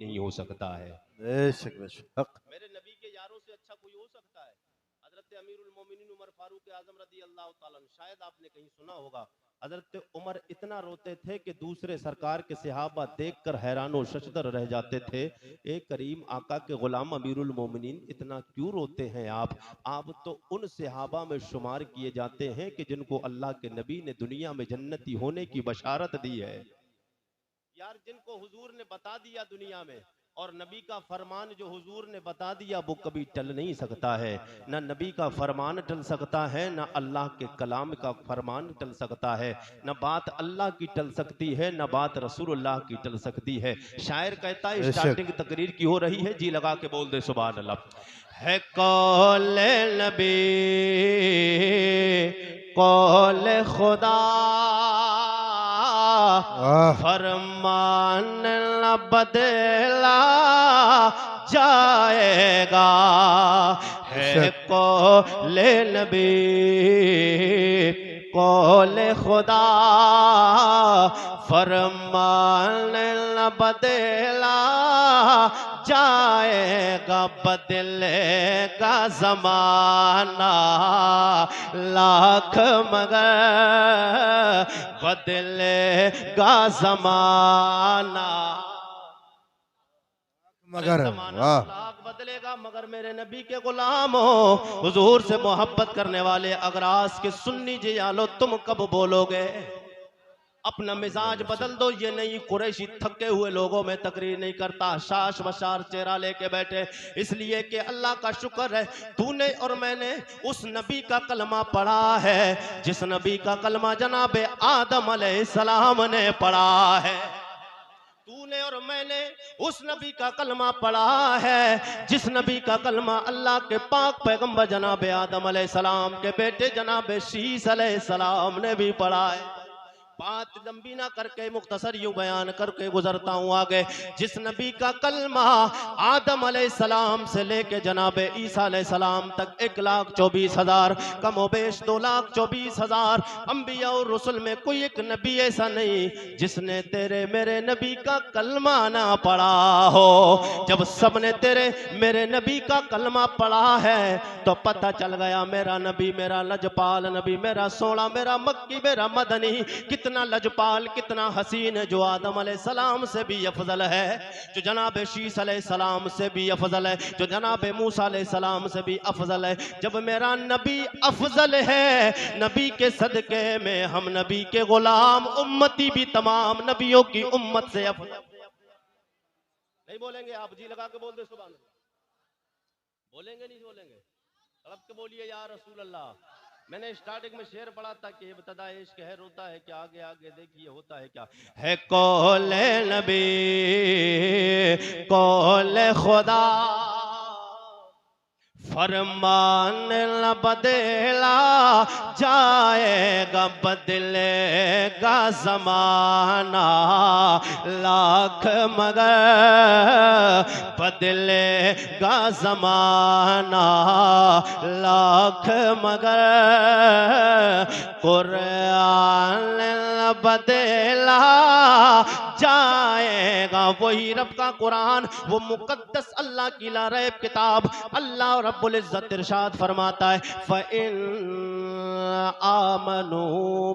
नहीं हो सकता है। बेशक बेशक। मेरे नबी के यारों से अच्छा कोई हो सकता है? हजरत अमीरुल मोमिनीन उमर फारूक आजम रदी अल्लाह ताला अन्हु, शायद आपने कहीं सुना होगा, हजरत उमर इतना रोते थे कि दूसरे सरकार के सहाबा देखकर हैरान और शशदर रह जाते थे। एक करीम आका के गुलाम अमीरुल मोमिनीन इतना क्यों रोते हैं आप तो उन सहाबा में शुमार किए जाते हैं कि जिनको अल्लाह के नबी ने दुनिया में जन्नती होने की बशारत दी है। यार, जिनको हुजूर ने बता दिया दुनिया में, और नबी का फरमान जो हुजूर ने बता दिया वो कभी टल नहीं सकता है। ना नबी का फरमान टल सकता है, ना अल्लाह के कलाम का फरमान टल सकता है। ना बात अल्लाह की टल सकती है, ना बात रसूलुल्लाह की टल सकती है। शायर कहता है, बेशक। स्टार्टिंग तकरीर की हो रही है, जी लगा के बोल दे सुभान अल्लाह। है कौल नबी कौल खुदा, वाह। फरमान न बदला जाएगा। है बेशक। कौले नबी कौले खुदा, फरमान न बदला जाएगा। बदलेगा जमाना लाख मगर बदलेगा जमाना। मगर जमाना वाह। तो लाख बदलेगा, मगर मेरे नबी के गुलाम हो, हुजूर से मोहब्बत करने वाले अगरास के सुन्नी जी आलो, तुम कब बोलोगे? अपना मिजाज बदल दो। ये नहीं कुरैशी थके हुए लोगों में तकरीर नहीं करता, शाश बशार चेहरा लेके बैठे, इसलिए कि अल्लाह का शुक्र है तूने और मैंने उस नबी का कलमा पढ़ा है जिस नबी का कलमा जनाबे आदम अलैहिस्सलाम ने पढ़ा है। तूने और मैंने उस नबी का कलमा पढ़ा है जिस नबी का कलमा अल्लाह के पाक पैगंबर जनाबे आदम अलैहिस्सलाम के बेटे जनाबे शीस अलैहिस्सलाम ने भी पढ़ा है। बात लंबी ना करके मुख्तसर यूं बयान करके गुजरता हूं आगे। जिस नबी का कलमा आदम अलैहिस्सलाम से लेके जनाबे ईसा अलैहिस्सलाम तक 1,24,000 कमोबेश 2,24,000 अंबिया और रसूल में कोई एक नबी ऐसा नहीं जिसने तेरे मेरे नबी का कलमा ना पढ़ा हो। जब सबने तेरे मेरे नबी का कलमा पढ़ा है तो पता चल गया मेरा नबी, मेरा लजपाल नबी, मेरा सोना, मेरा मक्की, मेरा मदनी कितना लजपाल, कितना हसीन है, जो आदम अलैहिस्सलाम से भी अफजल है, जो जनाब शीस अलैहिस्सलाम से भी अफजल है, जो जनाब मूसा अलैहिस्सलाम से भी अफजल है। जब मेरा नबी अफजल है, नबी के सदके में हम नबी के गुलाम उम्मती भी तमाम नबियों की उम्मत से अफजल। नहीं बोलेंगे आप? जी लगा के बोल दे सुभान अल्लाह। बोलेंगे नहीं बोलेंगे? तड़प के बोलिए या रसूल अल्लाह। मैंने स्टार्टिंग में शेर पढ़ा था कि इब्तिदा इश्क है, रोता है क्या, आगे आगे देखिए होता है क्या। है कौले नबी कौले खुदा, फरमान न बदला जाएगा। बदलेगा जमाना लाख मगर बदलेगा जमाना लाख मगर कुरान न बदला जाएगा। वही रब का कुरान, वो मुकद्दस अल्लाह की लारैब किताब, अल्लाह रब्बुल इज्जत इरशाद फरमाता है, फ़इन आमनू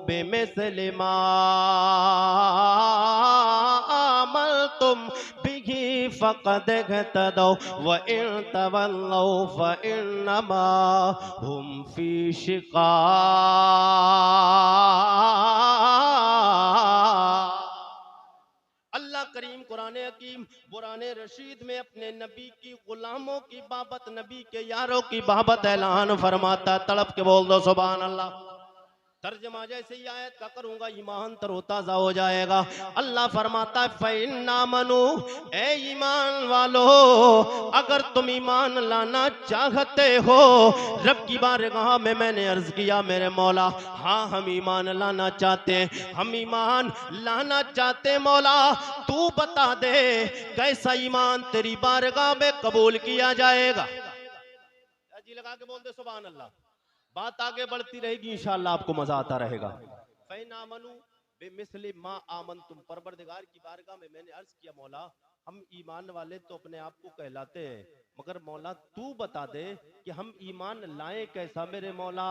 बिमिस्लि मा आमनतुम बिही फ़क़द इह्तदौ व इन तवल्लौ फ़इन्नमा हुम फ़ी शिक़ाक़। अल्लाह करीम कुरान हकीम बुराने रशीद में अपने नबी की गुलामों की बाबत, नबी के यारों की बाबत ऐलान फरमाता। तड़प के बोल दो सुभान अल्लाह। तर्जमा जैसे ही आयत का करूंगा ईमान तरोताजा हो जाएगा। अल्लाह फरमाता है फ़इन्ना मनु, ए ईमान वालो, अगर तुम ईमान लाना चाहते हो, रब की बारगाह में मैंने अर्ज किया मेरे मौला, हाँ हम ईमान लाना चाहते हैं, हम ईमान लाना चाहते मौला, तू बता दे कैसा ईमान तेरी बारगाह में कबूल किया जाएगा। जी लगा के बोल दे सुभान अल्लाह। बात आगे बढ़ती रहेगी, इंशाअल्लाह आपको मजा आता रहेगा। फ़इन्ना मनु बेमिस्लि मा आमनतुम, परवरदिगार की बारगाह में मैंने अर्ज किया मौला हम ईमान वाले तो अपने आप को कहलाते हैं, मगर मौला तू बता दे कि हम ईमान लाएं कैसा मेरे मौला।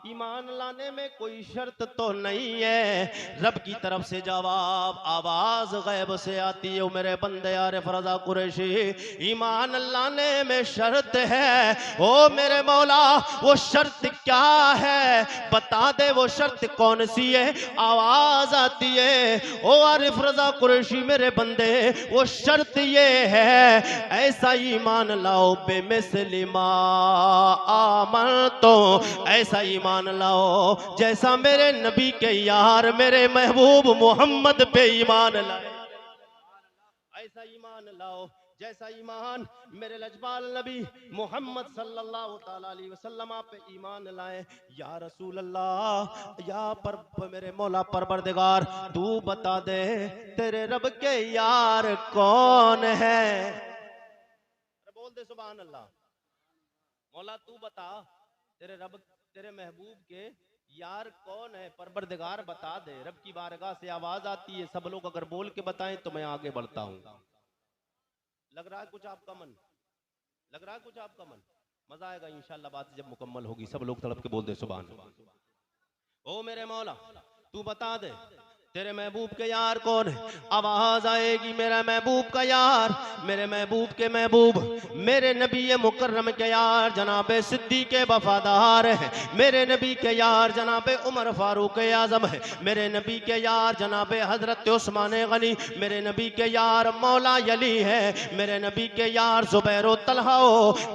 ईमान लाने में कोई शर्त तो नहीं है। रब की तरफ से जवाब आवाज गैब से आती है, ओ मेरे बंदे यार फरजा कुरैशी, ईमान लाने में शर्त है। ओ मेरे मौला वो शर्त क्या है, बता दे वो शर्त कौन सी है। आवाज आती है, ओ आरिफ रजा कुरैशी मेरे बंदे, वो शर्त ये है, ऐसा ईमान लाओ बेमिसलिमा आमन, तो ऐसा ईमान लाओ जैसा मेरे नबी के यार मेरे महबूब मोहम्मद पे ईमान लाए। ऐसा ईमान लाओ जैसा ईमान मेरे लजपाल नबी मोहम्मद सल्लल्लाहु ताला अलैहि वसल्लम पे ईमान लाए। या रसूल अल्लाह, या पर मेरे मौला परवरदिगार, तू बता दे तेरे रब के यार कौन है। बोल दे सुभान अल्लाह। मौला तू बता तेरे रब, तेरे महबूब के यार कौन है, परवरदिगार बता दे। रब की बारगाह से आवाज आती है, सब लोग अगर बोल के बताएं तो मैं आगे बढ़ता हूं। लग रहा है कुछ आपका मन, लग रहा है कुछ आपका मन, मजा आएगा इंशाल्लाह बात जब मुकम्मल होगी। सब लोग तड़प के बोल दे सुभान अल्लाह। ओ मेरे मौला तू बता दे तेरे महबूब के यार कौन है। आवाज आएगी मेरा महबूब का यार, मेरे महबूब के महबूब, मेरे नबी मुकर्रम के यार जनाबे सिद्दीक़ वफादार है। मेरे नबी के यार जनाबे उमर फारूक आजम है। मेरे नबी के यार जनाबे हजरत उस्मान गनी, मेरे नबी के यार मौला अली है। मेरे नबी के यार जुबैर तलहा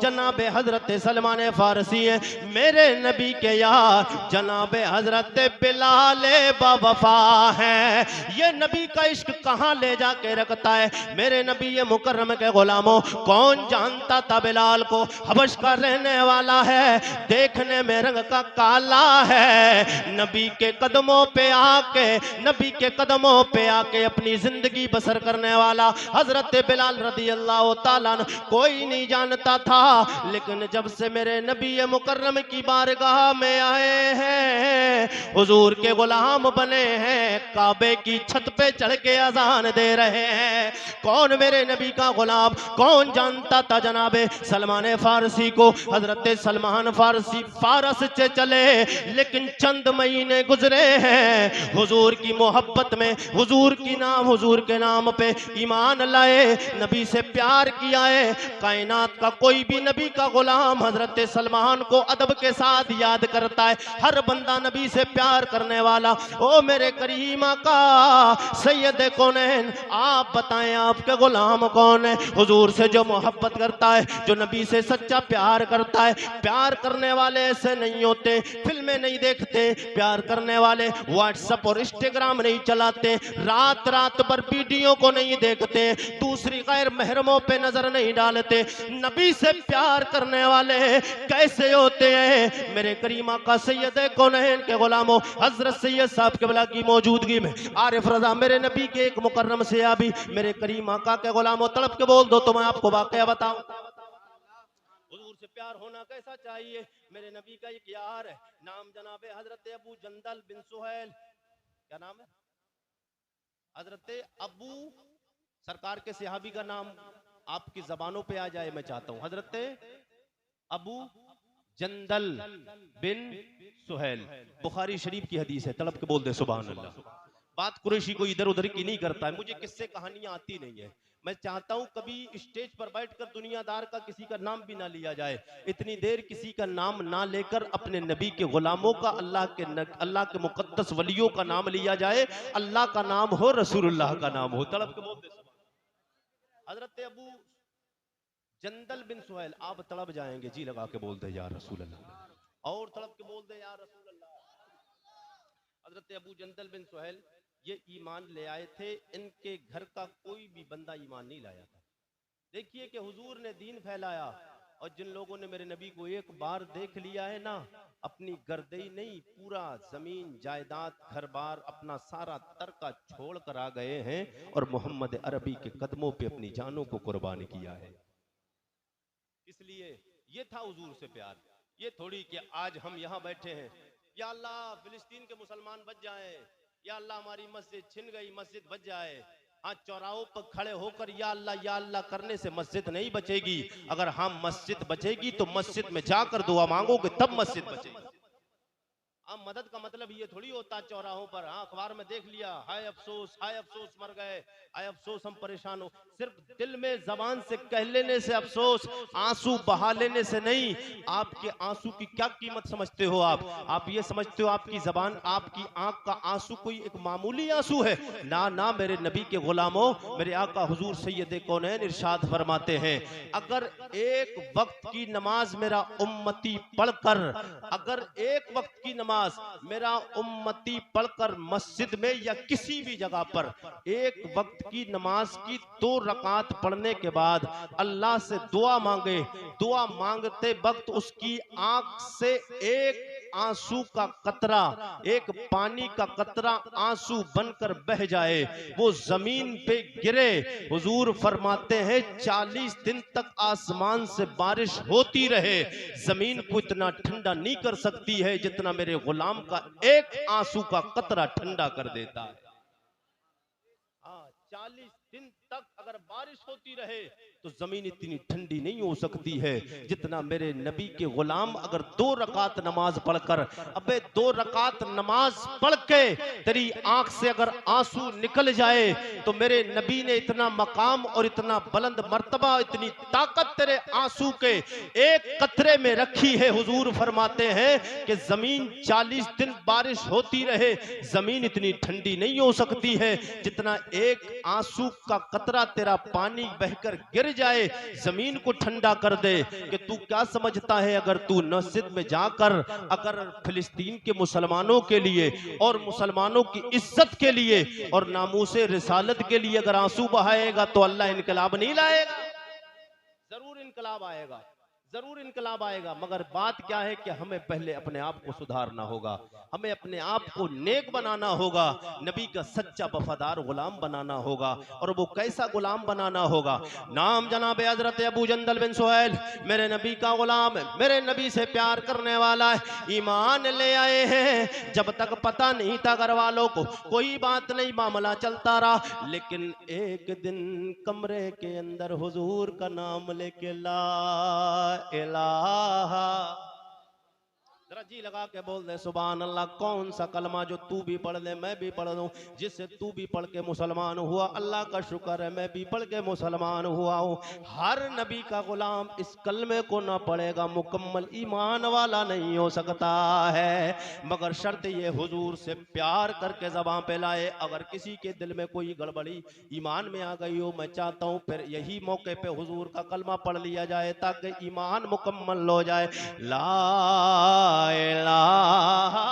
जनाबे हजरत सलमान फारसी है। मेरे नबी के यार जनाबे हजरत बिलाल बावफा है। ये नबी का इश्क कहां ले जाके रखता है। मेरे नबी ये मुकर्रम के गुलामों, कौन जानता था बिलाल को हबश का रहने वाला है, देखने में रंग का काला है। नबी के कदमों पे आके, नबी के कदमों पे आके अपनी जिंदगी बसर करने वाला हजरत बिलाल रदी अल्लाह ताला अन्हु कोई नहीं जानता था। लेकिन जब से मेरे नबी ये मुकर्रम की बारगाह में आए हैं, हुजूर के गुलाम बने हैं, काबे की छत पे चढ़ के अजान दे रहे हैं। कौन मेरे नबी का गुलाम, कौन जानता था जनाबे सलमान फारसी को। हजरत सलमान फारसी फारस से चले, लेकिन चंद महीने गुजरे हैं, हुजूर की मोहब्बत में, हुजूर की नाम, हुजूर के नाम पे ईमान लाए, नबी से प्यार किया है। कायनात का कोई भी नबी का गुलाम हजरत सलमान को अदब के साथ याद करता है। हर बंदा नबी से प्यार करने वाला। ओ मेरे करीमा का सैयद कौनैन, आप बताएं आपके गुलाम कौन है। हुजूर से जो मोहब्बत करता है, जो नबी से सच्चा प्यार करता है। प्यार करने वाले ऐसे नहीं होते फिल्में नहीं देखते, प्यार करने वाले व्हाट्सएप और इंस्टाग्राम नहीं चलाते, रात रात भर वीडियो को नहीं देखते, दूसरी गैर महरमों पे नजर नहीं डालते। नबी से प्यार करने वाले कैसे होते हैं। मेरे करीमा का सैयद कौनैन के गुलामों, हजरत सैयद साहब के बला की मौजूदगी में आरिफ रजा मेरे नबी के एक मुकर्रम से अभी मेरे करीम आका के गुलामों तड़प के बोल दो तो मैं आपको वाकया बताऊं। हुजूर से प्यार होना कैसा चाहिए। मेरे नबी का एक यार है, नाम जनाबे हजरत अबू जंदल बिन सुहैल, क्या नाम है, हजरत अबू, सरकार के सहाबी का नाम आपकी जबानों पे आ जाए मैं चाहता हूं। हजरत अबू जंदल बिन सुहैल, बुखारी शरीफ की हदीस है, तड़प के बोल दे सुभान अल्लाह। बात कुरैशी को इधर उधर की नहीं करता है, मुझे किससे कहानियां आती नहीं है। मैं चाहता हूं कभी स्टेज पर बैठकर दुनियादार का किसी का नाम भी ना लिया जाए, इतनी देर किसी का नाम ना लेकर अपने नबी के गुलामों का, अल्लाह के मुकद्दस वलियों का नाम लिया जाए। अल्लाह का नाम हो, रसूलुल्लाह का नाम हो। तड़प के बोल दे हजरत अबू जंदल बिन सुहैल, आप तड़प जाएंगे जी लगा के बोल दे या रसूल अल्लाह, और तड़प के बोल दे या रसूल अल्लाह। हजरत अबू जंदल बिन सुहैल ये ईमान ले आए थे, इनके घर का कोई भी बंदा ईमान नहीं लाया था। देखिए कि हुजूर ने दीन फैलाया, और जिन लोगों ने मेरे नबी को एक बार देख लिया है ना, अपनी गर्दई नहीं, पूरा जमीन जायदाद घर बार अपना सारा तरका छोड़ कर आ गए हैं, और मोहम्मद अरबी के कदमों पे अपनी जानों को कुर्बान किया है। इसलिए ये था हुजूर से प्यार। ये थोड़ी कि आज हम यहाँ बैठे हैं, या अल्लाह फिलिस्तीन के मुसलमान बच जाएं, या अल्लाह हमारी मस्जिद छिन गई, मस्जिद बच जाए, हाँ, चौराहों पर खड़े होकर या अल्लाह करने से मस्जिद नहीं बचेगी। अगर हम मस्जिद बचेगी तो मस्जिद में जाकर दुआ मांगोगे तब मस्जिद बचेगी। अब मदद का मतलब ये थोड़ी होता चौराहों पर, हाँ अखबार में देख लिया, हाय अफसोस मर गए, हाय अफसोस हम परेशान हो। सिर्फ दिल में जबान से कह लेने से अफसोस, आंसू बहा लेने से नहीं। आपके आंसू की क्या कीमत समझते हो आप ये समझते हो आपकी जबान, आपकी आंख का आंसू कोई एक मामूली आंसू है? ना ना मेरे नबी के गुलामों, मेरे आका हुजूर सैयद कौनैन इरशाद फरमाते हैं, अगर एक वक्त की नमाज मेरा उम्मती पढ़कर, अगर एक वक्त की नमाज मेरा उम्मती पढ़कर मस्जिद में या किसी भी जगह पर एक वक्त की नमाज की 2 रकात पढ़ने के बाद अल्लाह से दुआ मांगे, दुआ मांगते वक्त उसकी आंख से एक आंसू का कतरा, एक पानी का कतरा आंसू बनकर बह जाए, वो जमीन पे गिरे, हुजूर फरमाते हैं 40 दिन तक आसमान से बारिश होती रहे, जमीन को इतना ठंडा नहीं कर सकती है जितना मेरे गुलाम का एक आंसू का कतरा ठंडा कर देता है। 40 दिन तक अगर बारिश होती रहे तो जमीन इतनी ठंडी नहीं हो सकती है जितना मेरे नबी के गुलाम अगर 2 रकात नमाज पढ़कर, अबे 2 रकात नमाज पढ़ के तेरी आंख से अगर आंसू निकल जाए तो मेरे नबी ने इतना मकाम और इतना बुलंद मर्तबा, इतनी ताकत तेरे आंसू के एक कतरे में रखी है। हुजूर फरमाते हैं कि जमीन 40 दिन बारिश होती रहे, जमीन इतनी ठंडी नहीं हो सकती है जितना एक आंसू का कतरा तेरा पानी बहकर गिर जाए जमीन को ठंडा कर दे। कि तू क्या समझता है अगर तू मस्जिद में जाकर अगर फिलिस्तीन के मुसलमानों के लिए और मुसलमानों की इज्जत के लिए और नामूसे रिसालत के लिए अगर आंसू बहाएगा तो अल्लाह इनकलाब नहीं लाएगा? जरूर इनकलाब आएगा, जरूर इनकलाब आएगा। मगर बात क्या है कि हमें पहले अपने आप को सुधारना होगा, हमें अपने आप को नेक बनाना होगा, नबी का सच्चा वफादार गुलाम बनाना होगा। और वो कैसा गुलाम बनाना होगा? नाम जनाब हजरत अबू जंदल बिन सुहैल, मेरे नबी का गुलाम है, मेरे नबी से प्यार करने वाला है, ईमान ले आए हैं। जब तक पता नहीं था घर वालों को, कोई बात नहीं, मामला चलता रहा। लेकिन एक दिन कमरे के अंदर हुजूर का नाम लेके ला इलाहा, जरा जी लगा के बोल दे सुभान अल्लाह। कौन सा कलमा जो तू भी पढ़ ले मैं भी पढ़ लूं, जिससे तू भी पढ़ के मुसलमान हुआ, अल्लाह का शुक्र है मैं भी पढ़ के मुसलमान हुआ हूं। हर नबी का गुलाम इस कलमे को ना पढ़ेगा मुकम्मल ईमान वाला नहीं हो सकता है, मगर शर्त ये हुजूर से प्यार करके ज़बान पे लाए। अगर किसी के दिल में कोई गड़बड़ी ईमान में आ गई हो, मैं चाहता हूं फिर यही मौके पे हुजूर का कलमा पढ़ लिया जाए ताकि ईमान मुकम्मल हो जाए। ला इलाहा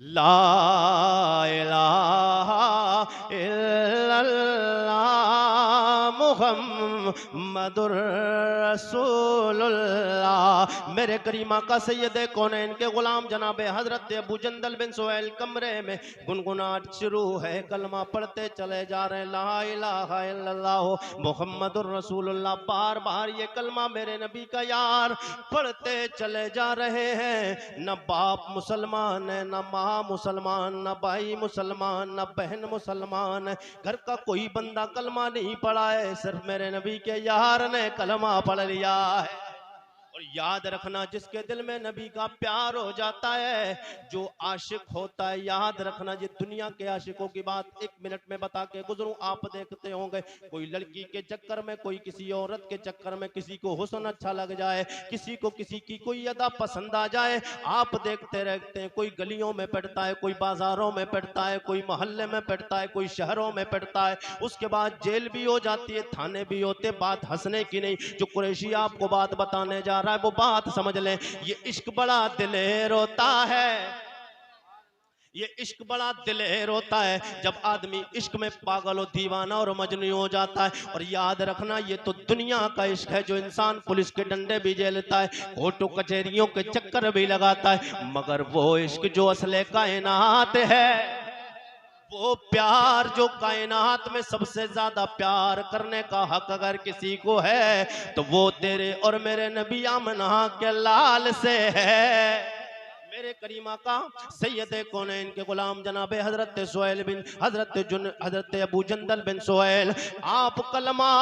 ला इलाहा इल्लल्लाह मुहम्मदुर रसूलुल्लाह। मेरे करीमा का सैयद कौनैन के गुलाम जनाब हजरत अबू जंदल बिन सुहैल कमरे में गुनगुनाहट शुरू है, कलमा पढ़ते चले जा रहे हैं, ला इलाहा इल्लल्लाह मुहम्मदुर रसूलुल्लाह। बार बार ये कलमा मेरे नबी का यार पढ़ते चले जा रहे हैं। न बाप मुसलमान है, न माँ मुसलमान, न भाई मुसलमान, न बहन मुसलमान, घर का कोई बंदा कलमा नहीं पढ़ा है, सिर्फ मेरे नबी के यार ने कलमा पढ़ लिया है। और याद रखना, जिसके दिल में नबी का प्यार हो जाता है, जो आशिक होता है, याद रखना, ये दुनिया के आशिकों की बात 1 मिनट में बता के गुजरूं। आप देखते होंगे कोई लड़की के चक्कर में, कोई किसी औरत के चक्कर में, किसी को हुस्न अच्छा लग जाए, किसी को किसी की कोई अदा पसंद आ जाए, आप देखते रहते हैं। कोई गलियों में पड़ता है, कोई बाजारों में पड़ता है, कोई मोहल्ले में पड़ता है, कोई शहरों में पड़ता है, उसके बाद जेल भी हो जाती है, थाने भी होते। बात हंसने की नहीं, जो कुरैशी आपको बात बताने जा रहा है वो बात समझ लें। ये इश्क बड़ा दिलेर होता है, ये इश्क बड़ा दिलेर होता है जब आदमी इश्क में पागल हो, दीवाना और मजनू हो जाता है। और याद रखना, ये तो दुनिया का इश्क है जो इंसान पुलिस के डंडे भी झेलता है, कोर्टों कचहरियों के चक्कर भी लगाता है, मगर वो इश्क जो असले कायनात है, वो प्यार जो कायनात में सबसे ज्यादा प्यार करने का हक अगर किसी को है तो वो तेरे और मेरे नबी आमना के लाल से है। मेरे करीमा का सैयद कौनैन के गुलाम जनाब हजरत सुहैल बिन हजरत अबू जंदल बिन सुहैल, आप कलमा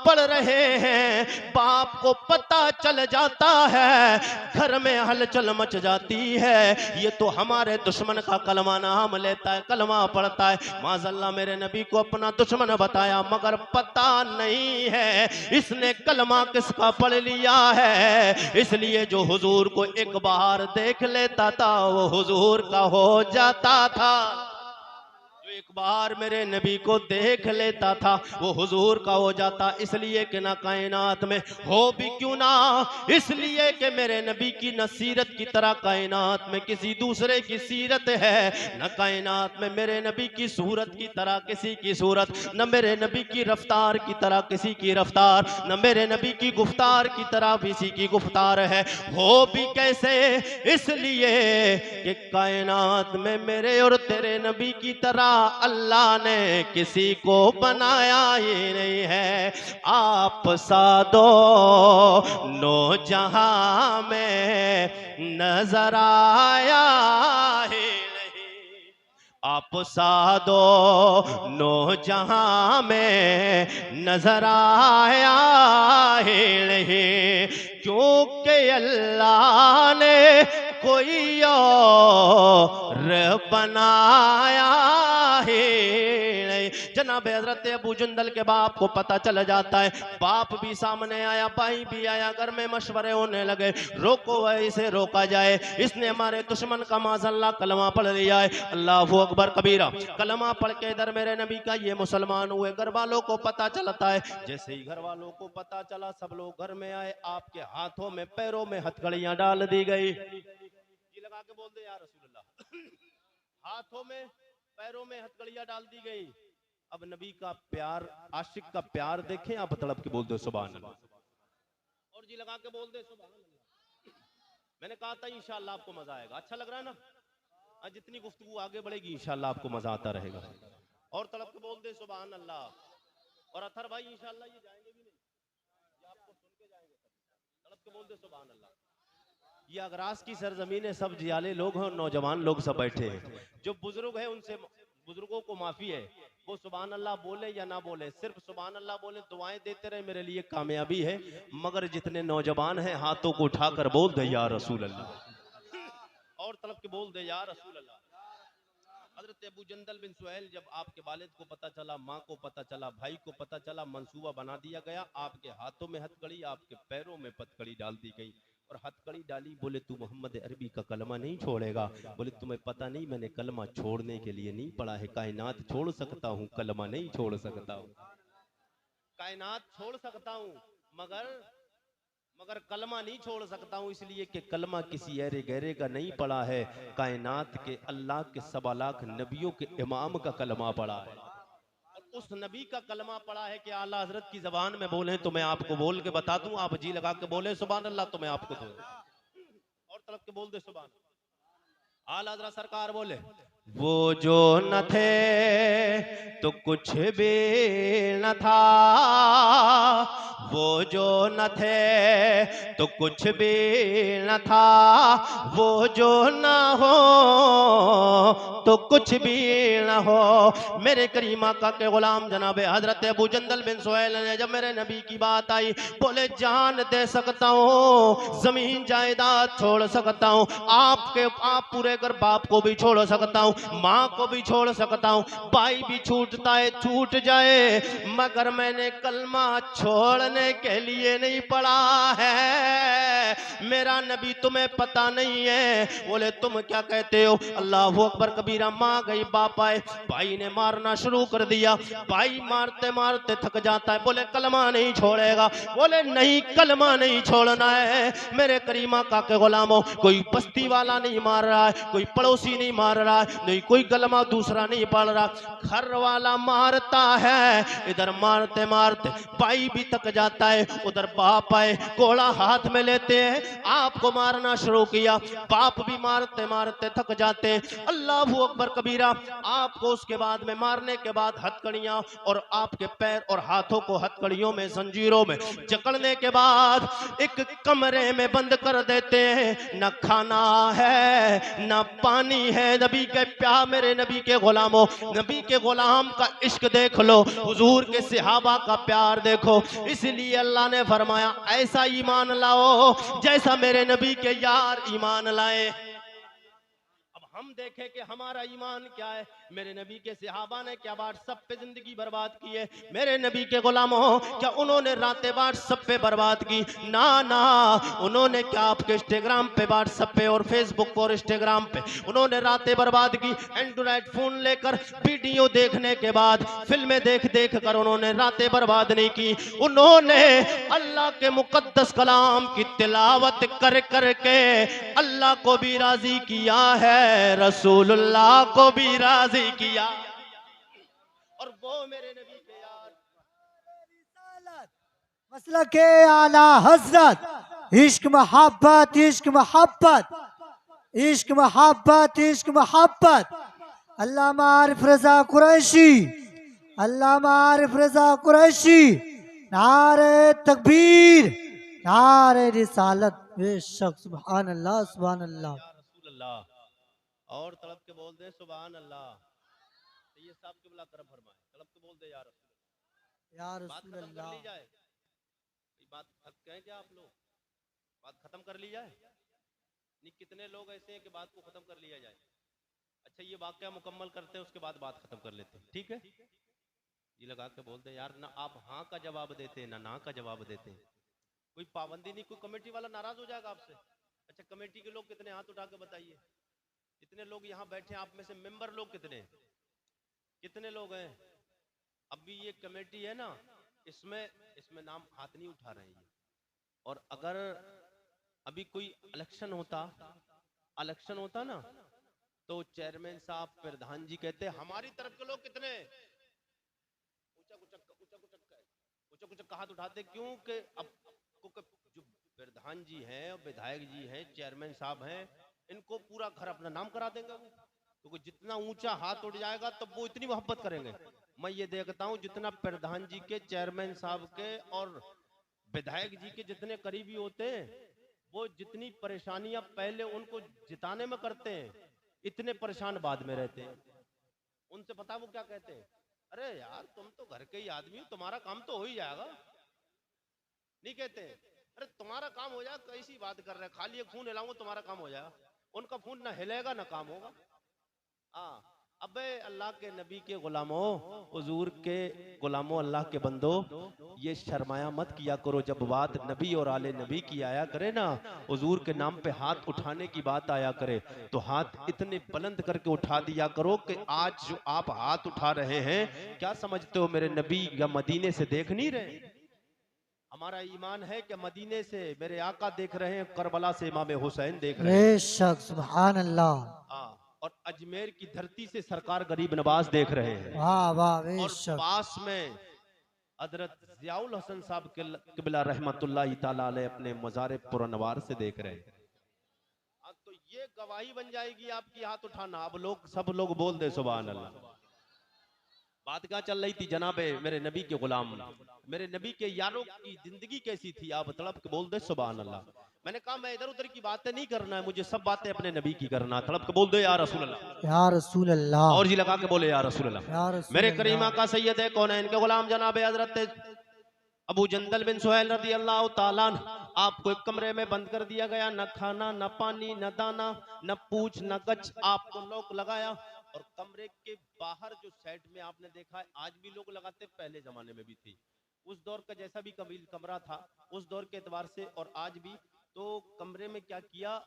पढ़ रहे हैं, बाप को पता चल जाता है, घर में हलचल मच जाती है। ये तो हमारे दुश्मन का कलमा नाम लेता है, कलमा पढ़ता है। माज़अल्लाह मेरे नबी को अपना दुश्मन बताया, मगर पता नहीं है इसने कलमा किसका पढ़ लिया है। इसलिए जो हुजूर को एक बार देख लेता था वो हुजूर का हो जाता था। जो एक बार मेरे नबी को देख लेता था वो हुजूर का हो जाता। इसलिए कि ना कायनात में हो भी क्यों ना, इसलिए कि मेरे नबी की न सीरत की तरह कायनात में किसी दूसरे की सीरत है, न कायनात में मेरे नबी की सूरत की तरह किसी की सूरत, न मेरे नबी की रफ्तार की तरह किसी की रफ्तार, न मेरे नबी की गुफ्तार की तरह किसी की गुफ्तार है। हो भी कैसे, इसलिए कि कायनात में मेरे और तेरे नबी की तरह अल्लाह ने किसी को बनाया ही नहीं है। आप सादो नो जहां में नजर आया ही नहीं, आप सादो नो जहां में नजर आया ही नहीं, क्योंकि अल्लाह ने कोई और बनाया ही नहीं। जनाब हजरत अबू जंदल के बाप को पता चल जाता है, बाप भी सामने आया, भाई भी आया, घर में मशवरे होने लगे, रोको इसे रोका जाए, इसने हमारे दुश्मन का माज़अल्लाह कलमा पढ़ लिया है। अल्लाहु अकबर कबीरा। कलमा पढ़ के इधर मेरे नबी का ये मुसलमान हुए, घर वालों को पता चलता है। जैसे ही घर वालों को पता चला सब लोग घर में आए, आपके हाथों में पैरों में हथकड़ियां डाल दी गई। लगा के बोल दे या रसूलुल्लाह, हाथों में पैरों में हथकड़ियां डाल दी गई। अब नबी का प्यार, आशिक का प्यार देखें आप, तड़प के बोल दो सुभान अल्लाह, और जी लगा के बोल दे सुभान अल्लाह। मैंने कहा था इंशाअल्लाह आपको मजा आएगा, अच्छा लग रहा है ना? आज जितनी गुफ्तगू आगे बढ़ेगी इंशाअल्लाह आपको मजा आता रहेगा। और तड़प के बोल दे सुभान अल्लाह। और अथर भाई इंशाअल्लाह ये जाएंगे भी नहीं, ये आपको सुन के जाएंगे, तड़प के बोल दे सुभान अल्लाह। ये अगरास की सरजमीन है, सब जियाले लोग हैं और नौजवान लोग सब बैठे हैं। जो बुजुर्ग है उनसे, बुजुर्गों को माफी है, वो सुभान अल्लाह बोले या ना बोले, सिर्फ सुभान अल्लाह बोले, दुआएं देते रहे, मेरे लिए कामयाबी है। मगर जितने नौजवान हैं हाथों को उठाकर बोल दे या रसूल अल्लाह, और तलब के बोल दे या रसूल अल्लाह। हजरत अबू जंदल बिन सुहैल, जब आपके वालिद को पता चला, माँ को पता चला, भाई को पता चला, मंसूबा बना दिया गया, आपके हाथों में हथकड़ी, आपके पैरों में पतकड़ी डाल दी गई और हथकड़ी डाली। बोले तू मोहम्मद अरबी का कलमा नहीं छोड़ेगा? बोले तुम्हें पता नहीं मैंने कलमा छोड़ने के लिए नहीं पढ़ा है, कायनात छोड़ सकता हूँ, कलमा नहीं छोड़ सकता हूँ। कायनात छोड़ सकता हूँ मगर कलमा नहीं छोड़ सकता हूँ, इसलिए कि कलमा किसी ऐरे गहरे का नहीं पढ़ा है, कायनात के अल्लाह के 1.25 लाख नबियों के इमाम का कलमा पढ़ा है। उस नबी का कलमा पढ़ा है कि आला हजरत की जबान में बोले तो मैं आपको बोल के बता दूं, आप जी लगा के बोले सुभान अल्लाह तो मैं आपको दूं, और तरफ के बोल दे सुभान। आला हजरत सरकार बोले, वो जो न थे तो कुछ भी न था, वो जो न थे तो कुछ भी न था, वो जो न हो तो कुछ भी न हो। मेरे करीम आका के गुलाम जनाब हजरत अबू जंदल बिन सुहैल ने जब मेरे नबी की बात आई, बोले जान दे सकता हूँ, जमीन जायदाद छोड़ सकता हूँ, आप पूरे घर बाप को भी छोड़ सकता हूँ, माँ को भी छोड़ सकता हूँ, भाई भी छूटता है छूट जाए, मगर मैंने कलमा छोड़ने के लिए नहीं पढ़ा है। मेरा नबी तुम्हें पता नहीं है। बोले तुम क्या कहते हो? अल्लाह अकबर कबीरा। माँ गई, बाप आए, भाई ने मारना शुरू कर दिया, भाई मारते मारते थक जाता है, बोले कलमा नहीं छोड़ेगा? बोले नहीं, कलमा नहीं छोड़ना है। मेरे करीमा का के गुलामों, कोई बस्ती वाला नहीं मार रहा है, कोई पड़ोसी नहीं मार रहा है, नहीं कोई कलमा दूसरा नहीं पढ़ रहा, घर वाला मारता है। इधर मारते मारते भाई भी थक जाता जाता है। उधर बाप आए, घोड़ा हाथ में लेते हैं, आपको मारना शुरू किया। बाप भी मारते मारते थक जाते हैं। अल्लाहू अकबर कबीरा। आपको उसके बाद में मारने के बाद हथकड़ियां और आपके पैर और हाथों को हथकड़ियों में जंजीरों में जकड़ने के बाद एक कमरे में बंद कर देते हैं। न खाना है न पानी है। नबी के प्यार, मेरे नबी के गुलामों, नबी के गुलाम का इश्क देख लो, हुजूर के सहाबा का प्यार देखो। इसलिए अल्लाह ने फरमाया ऐसा ईमान लाओ जैसा मेरे नबी के यार ईमान लाए। अब हम देखें कि हमारा ईमान क्या है। मेरे नबी के सहाबा ने क्या व्हाट्सएप पे जिंदगी बर्बाद की है? मेरे नबी के गुलामों, क्या उन्होंने रातें व्हाट्सएप पे बर्बाद की? ना ना, उन्होंने क्या आपके इंस्टाग्राम पे, व्हाट्सएप पे और फेसबुक और इंस्टाग्राम पे उन्होंने रातें बर्बाद की। एंड्रॉइड फोन लेकर वीडियो देखने के बाद, फिल्में देख देख कर उन्होंने रातें बर्बाद नहीं की। उन्होंने अल्लाह के मुकद्दस कलाम की तिलावत कर कर के अल्लाह को भी राजी किया है, रसूलुल्लाह को भी राजी किया। और वो मेरे नबी के यार मसला के आला हजरत इश्क मोहब्बत, इश्क मोहब्बत, इश्क मोहब्बत, इश्क मोहब्बत। अल्लामा आरिफ रजा कुरैशी, अल्लामा आरिफ रजा कुरैशी। नारे तकबीर, नारे रिसालत। बेशक सुभान अल्लाह, सुभान अल्लाह। या रसूल अल्लाह। और तड़प के बोल दे सुभान अल्लाह। ये साहब किबला करम फरमाए, तड़प के बोल दे या रसूल अल्लाह। या बात रसूल खत्म कर अल्लाह। ली जाए। ये बात थक गए क्या आप लोग? बात खत्म कर ली जाए। नहीं, कितने लोग ऐसे हैं कि बात को खत्म कर लिया जाए? अच्छा, ये वाकया मुकम्मल करते हैं, उसके बाद बात खत्म कर लेते हैं, ठीक है? ये लगा के बोलते हैं यार, ना आप हाँ का जवाब देते हैं ना का जवाब देते हैं। कोई पाबंदी नहीं, कोई कमेटी वाला नाराज हो जाएगा आपसे। अच्छा, कमेटी के लोग कितने, हाथ उठा के बताइए। कितने लोग यहाँ बैठे हैं? आप में से मेंबर लोग कितने कितने लोग हैं? अभी ये कमेटी है ना, इसमें नाम हाथ नहीं उठा रहे हैं। और अगर अभी कोई इलेक्शन होता ना, तो चेयरमैन साहब, प्रधान जी कहते हमारी तरफ के लोग कितने, ऊंचा हाथ उठाते। क्यों कि अब जो प्रधान जी हैं, विधायक जी हैं, चेयरमैन साहब हैं, इनको पूरा घर अपना नाम करा देंगे वो। तो जितना ऊंचा हाथ उठ जाएगा तब वो इतनी मोहब्बत करेंगे। मैं ये देखता हूँ जितना प्रधान जी के, चेयरमैन साहब के और विधायक जी के जितने करीबी होते हैं, वो जितनी परेशानियां पहले उनको जिताने में करते हैं, इतने परेशान बाद में रहते हैं। उनसे पता वो क्या कहते हैं? अरे यार, तुम तो घर के ही आदमी हो, तुम्हारा काम तो हो ही जाएगा। नहीं कहते? अरे तुम्हारा काम हो जाएगा, कैसी बात कर रहे हैं, खाली एक फोन हिलाऊंगा तुम्हारा काम हो जाएगा। उनका फोन ना हिलेगा ना काम होगा। अबे अल्लाह के नबी के गुलामों, हुजूर के गुलामों, अल्लाह के बंदो, ये शर्माया मत किया करो। जब बात नबी और आले नबी की आया करे ना, हुजूर के नाम पे हाथ उठाने की बात आया करे, तो हाथ इतने बुलंद करके उठा दिया करो कि आज जो आप हाथ उठा रहे हैं, क्या समझते हो मेरे नबी या मदीने से देख नहीं रहे? हमारा ईमान है कि मदीने से मेरे आका देख रहे हैं, करबला से इमाम हुसैन देख रहे हैं। बेशक सुभान अल्लाह। और अजमेर की धरती से सरकार गरीब नवाज देख रहे हैं। वाह वाह, और बेशक। पास में हजरत जियाउल हसन साहब किबला रहमतुल्लाह ताला अलैह अपने मज़ार पुरनवार से देख रहे हैं। तो ये गवाही बन जाएगी आपकी, हाथ उठाना। अब लोग, सब लोग बोल दे सुभान अल्लाह। बात क्या चल रही थी जनाबे मेरे नबी के गुलाम, मेरे नबी के यारों की जिंदगी कैसी थी? आप तड़प के बोल दे सुभान अल्लाह। मैंने कहा मैं इधर उधर की बातें नहीं करना है, मुझे सब बातें अपने नबी की करना। तड़प के बोल दे या रसूल अल्लाह। या रसूल अल्लाह। और जी लगा के बोले या रसूल अल्लाह। या रसूल मेरे अल्लाह। करीमा का सैयद है कौन है? इनके गुलाम जनाबे हजरत अबू जंदल बिन सुहैल रदी अल्लाह ताला अन्हु। आपको एक कमरे में बंद कर दिया गया, न खाना न पानी न दाना न पूछ न गच, आपको लॉक लगाया। और कमरे के बाहर जो साइड में आपने देखा है, आज भी लोग लगाते, पहले जमाने में भी थी, उस दौर का जैसा भी कबील कमरा था उस दौर के एतबार से, और आज भी। तो कमरे में क्या किया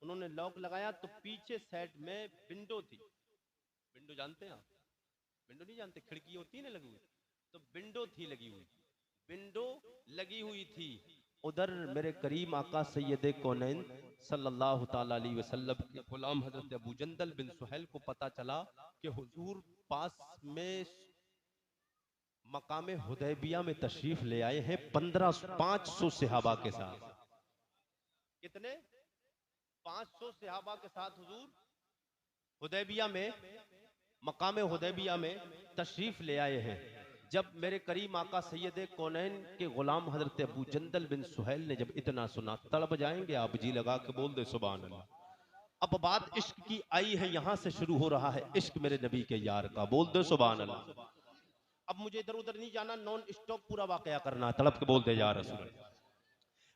उन्होंने, लॉक लगाया। तो पीछे साइड में विंडो थी। विंडो जानते हैं आप? विंडो नहीं जानते? खिड़की होती है ना लगी हुई, तो विंडो थी लगी हुई, विंडो लगी हुई थी। उधर मेरे करीम आका सैयद कौनैन सल्लल्लाहु ताला अलैहि वसल्लम के गुलाम हजरत अबू जंदल बिन सुहैल को पता चला कि हुजूर पास में मकाम हुदैबिया में तशरीफ ले आए हैं 500 सहाबा के साथ। कितने? 500 सहाबा के साथ हुजूर हुदैबिया में, मकाम हुदैबिया में तशरीफ ले आए हैं। जब मेरे करीम आका सैयद कौनैन के गुलाम हजरत अबू जंदल बिन सुहैल ने जब इतना सुना, तड़प जाएंगे आप, जी लगा के बोल दे सुभान अल्लाह। अब बात इश्क की आई है, यहां से शुरू हो रहा है इश्क मेरे नबी के यार का, बोल दे सुभान अल्लाह। अब मुझे इधर उधर नहीं जाना, नॉन स्टॉप पूरा वाकया करना, तड़प के बोल दे या रसूल अल्लाह।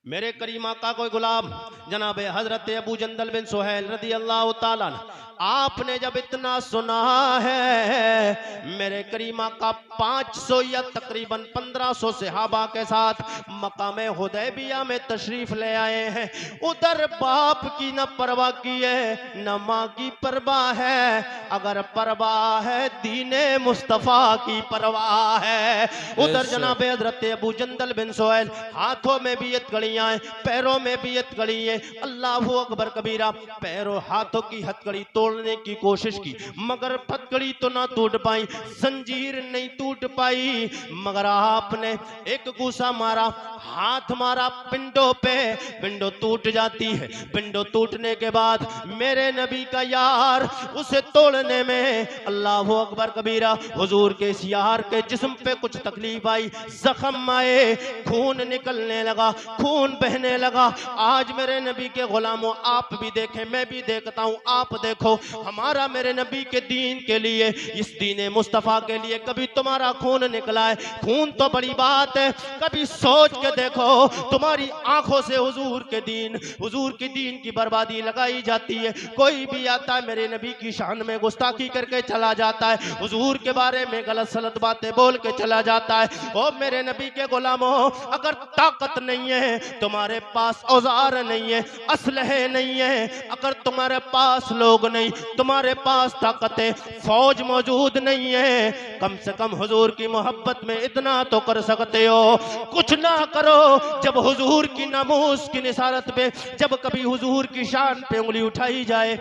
मेरे करीम आका कोई गुलाम जनाब हजरत अबू जंदल बिन सुहैल रदी अल्लाह ताला अन्हु, आपने जब इतना सुना है, मेरे करीम आका 500 या तकरीबन 1500 सहाबा के साथ मकाम हुदैबिया में तशरीफ ले आए हैं। उधर बाप की न परवाह की है, न माँ की परवाह है, अगर परवाह है दीने मुस्तफा की परवाह है। उधर जनाब हजरत अबू जंदल बिन सुहैल, हाथों में भी हथकड़ियां हैं, पैरों में भी हथकड़ी है। अल्लाह अकबर कबीरा, पैरों हाथों की हथकड़ी तोड़ने की कोशिश की, मगर हथकड़ी तो ना टूट पाई, जंजीर नहीं टूट पाई, मगर आपने एक गुस्सा मारा, हाथ मारा पिंडों पे, पिंडो टूट जाती है। पिंडो टूटने के बाद मेरे नबी का यार उसे तोड़ने में, अल्लाह अकबर कबीरा, हुजूर के इस यार के जिस्म पे कुछ तकलीफ आई, जख्म आए, खून निकलने लगा, खून बहने लगा। आज मेरे नबी के गुलामों, आप भी देखें, मैं भी देखता हूं, आप देखो, हमारा मेरे नबी के दीन के लिए, इस दीन मुस्तफा के लिए कभी तुम्हारा खून निकला है? खून तो बड़ी बात है, कभी सोच के देखो, तुम्हारी आंखों से हुजूर के दीन, हुजूर की दीन की बर्बादी लगाई जाती है। कोई भी आता है मेरे नबी की शान में गुस्ताखी करके चला जाता है, हुजूर के बारे में गलत सलत बातें बोल के चला जाता है। ओ मेरे नबी के गुलामों, अगर ताकत नहीं है, तुम्हारे पास औजार नहीं है, असलहे नहीं है, अगर तुम्हारे पास लोग नहीं, तुम्हारे पास ताकत है, फौज मौजूद नहीं है, कम से कम हुजूर की मोहब्बत में इतना तो कर सकते हो। कुछ ना करो, जब हुजूर की नमूस की निसारत पे, जब कभी हुजूर की शान पे उंगली उठाई जाए,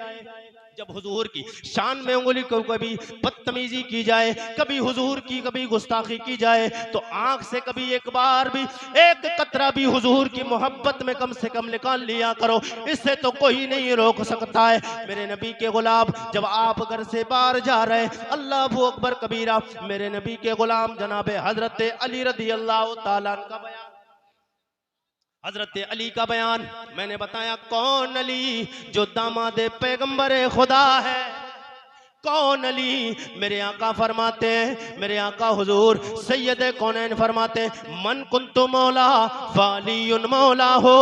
जब हुजूर की शान में उंगली को कभी बदतमीजी की जाए, कभी हुजूर की कभी गुस्ताखी की जाए, तो आंख से कभी एक बार भी एक कतरा भी हुजूर की मोहब्बत में कम से कम निकाल लिया करो, इससे तो कोई नहीं रोक सकता है। मेरे नबी के गुलाम, जब आप घर से बाहर जा रहे, अल्लाह अकबर कबीरा, मेरे नबी के गुलाम जनाब हजरत अली रदी अल्लाह ताला अन्हु का बयान, हजरत अली का बयान मैंने बताया। कौन अली? जो दामाद पैगंबर खुदा है। कौन अली? मेरे आका फरमाते हैं, मेरे आका हुजूर सैयद कौनैन फरमाते हैं, मन कुंतु मौला फालियुन मौला हो,